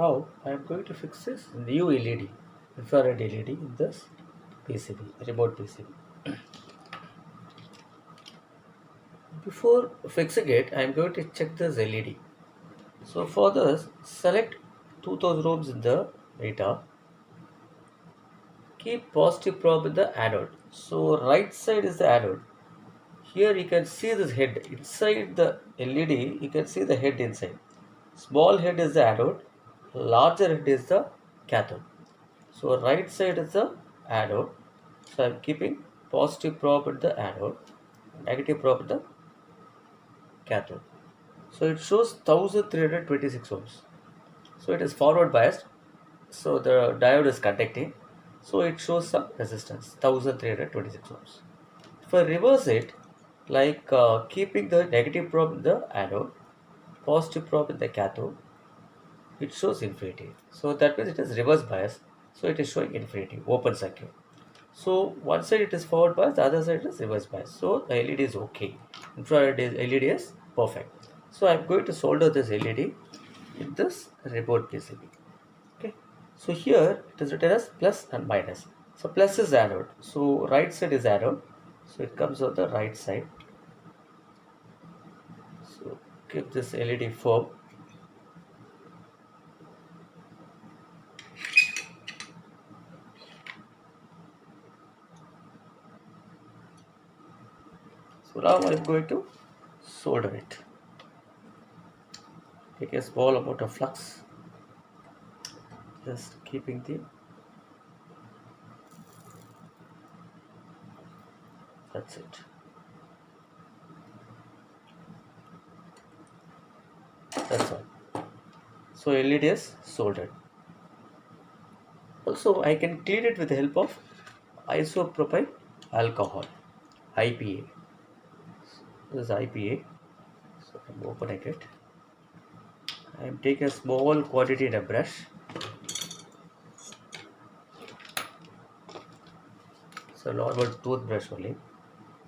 Now I am going to fix this new LED, infrared LED in this PCB, remote PCB. Before fixing it, I am going to check this LED. So for this, select 2000 ohms in the meter. Keep positive probe in the anode. So right side is the anode. Here you can see this head inside the LED. You can see the head inside. Small head is the anode. Larger head is the cathode. So right side is the anode. So I am keeping positive probe at the anode, negative probe at the cathode. So it shows 1326 ohms. So it is forward biased. So the diode is conducting. So it shows some resistance 1326 ohms. If I reverse it, like keeping the negative probe in the anode, positive probe in the cathode, it shows infinity. So that means it is reverse bias. So it is showing infinity, open circuit. So one side it is forward bias, the other side is reverse bias. So the LED is okay. Infrared LED is perfect. So I am going to solder this LED in this remote PCB. Okay. So here it is written as plus and minus. So plus is anode. So right side is anode. So it comes on the right side. So keep this LED firm. So now I am going to solder it. Take a small amount of flux. Just keeping the, that's it. That's all. So LED is soldered. Also I can clean it with the help of isopropyl alcohol, IPA. This is IPA. So I'm opening it. I am taking a small quantity in a brush. So normal toothbrush only.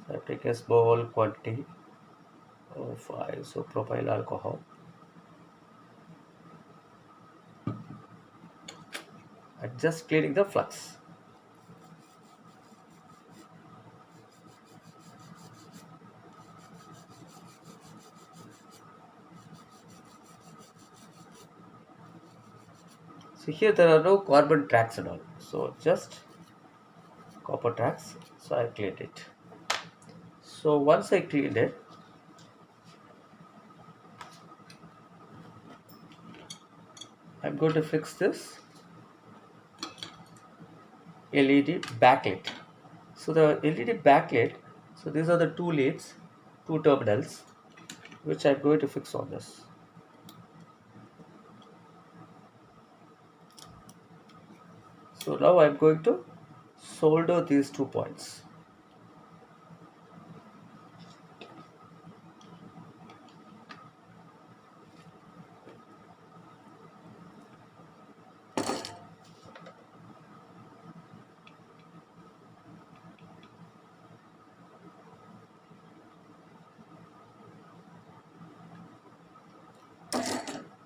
So I take a small quantity of isopropyl alcohol. I'm just cleaning the flux. So here there are no carbon tracks at all. So just copper tracks. So I cleaned it. So once I cleaned it, I'm going to fix this LED backlit. So the LED backlit, so these are the two leads, two terminals, which I'm going to fix on this. So now I'm going to solder these 2 points.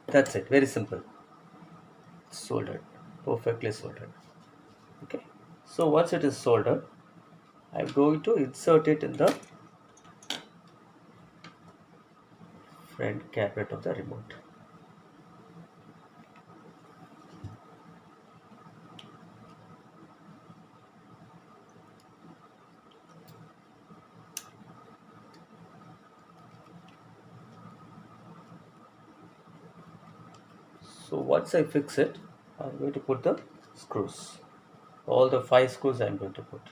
That's it, very simple. Soldered, perfectly soldered. Okay, so once it is soldered, I'm going to insert it in the front cabinet of the remote. So once I fix it, I'm going to put the screws. All the 5 screws I'm going to put.